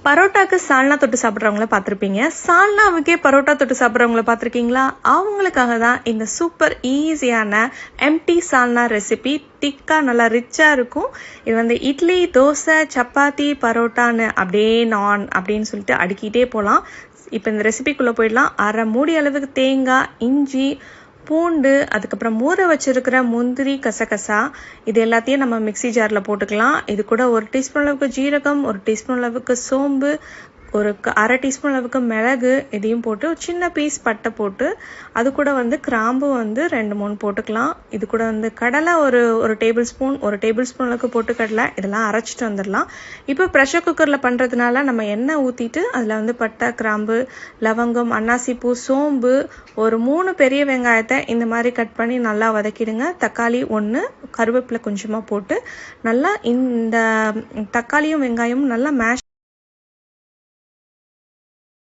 பரோட்டாக்கு சால்னா தொட்டு சாப்பிட்றவங்கள பார்த்துருப்பீங்க. சால்னாவுக்கே பரோட்டா தொட்டு சாப்பிட்றவங்கள பார்த்துருக்கீங்களா? அவங்களுக்காக தான் இந்த சூப்பர் ஈஸியான எம்டி சால்னா ரெசிபி. திக்கா நல்லா ரிச்சாக இருக்கும். இது வந்து இட்லி, தோசை, சப்பாத்தி, பரோட்டான்னு அப்படியே நான் அப்படின்னு சொல்லிட்டு அடுக்கிட்டே போகலாம். இப்போ இந்த ரெசிபிக்குள்ளே போயிடலாம். அரை மூடி அளவுக்கு தேங்காய், இஞ்சி, பூண்டு, அதுக்கப்புறம் ஊற வச்சிருக்கிற முந்திரி, கசகசா இது எல்லாத்தையும் நம்ம மிக்சி ஜாரில் போட்டுக்கலாம். இது கூட 1 டீஸ்பூன் அளவுக்கு ஜீரகம், 1 டீஸ்பூன் அளவுக்கு சோம்பு, ஒரு அரை டீஸ்பூன் அளவுக்கு மிளகு இதையும் போட்டு ஒரு சின்ன பீஸ் பட்டை போட்டு அது கூட வந்து கிராம்பு வந்து 2-3 போட்டுக்கலாம். இது கூட வந்து கடலை ஒரு டேபிள் ஸ்பூன் அளவுக்கு போட்டு கடலை இதெல்லாம் அரைச்சிட்டு வந்துடலாம். இப்போ ப்ரெஷர் குக்கரில் பண்ணுறதுனால நம்ம எண்ணெய் ஊற்றிட்டு அதில் வந்து பட்டை, கிராம்பு, லவங்கம், அன்னாசிப்பூ, சோம்பு, ஒரு 3 பெரிய வெங்காயத்தை இந்த மாதிரி கட் பண்ணி நல்லா வதக்கிடுங்க. தக்காளி 1, கருவேப்பிலை கொஞ்சமாக போட்டு நல்லா இந்த தக்காளியும் வெங்காயமும் நல்லா மேஷ்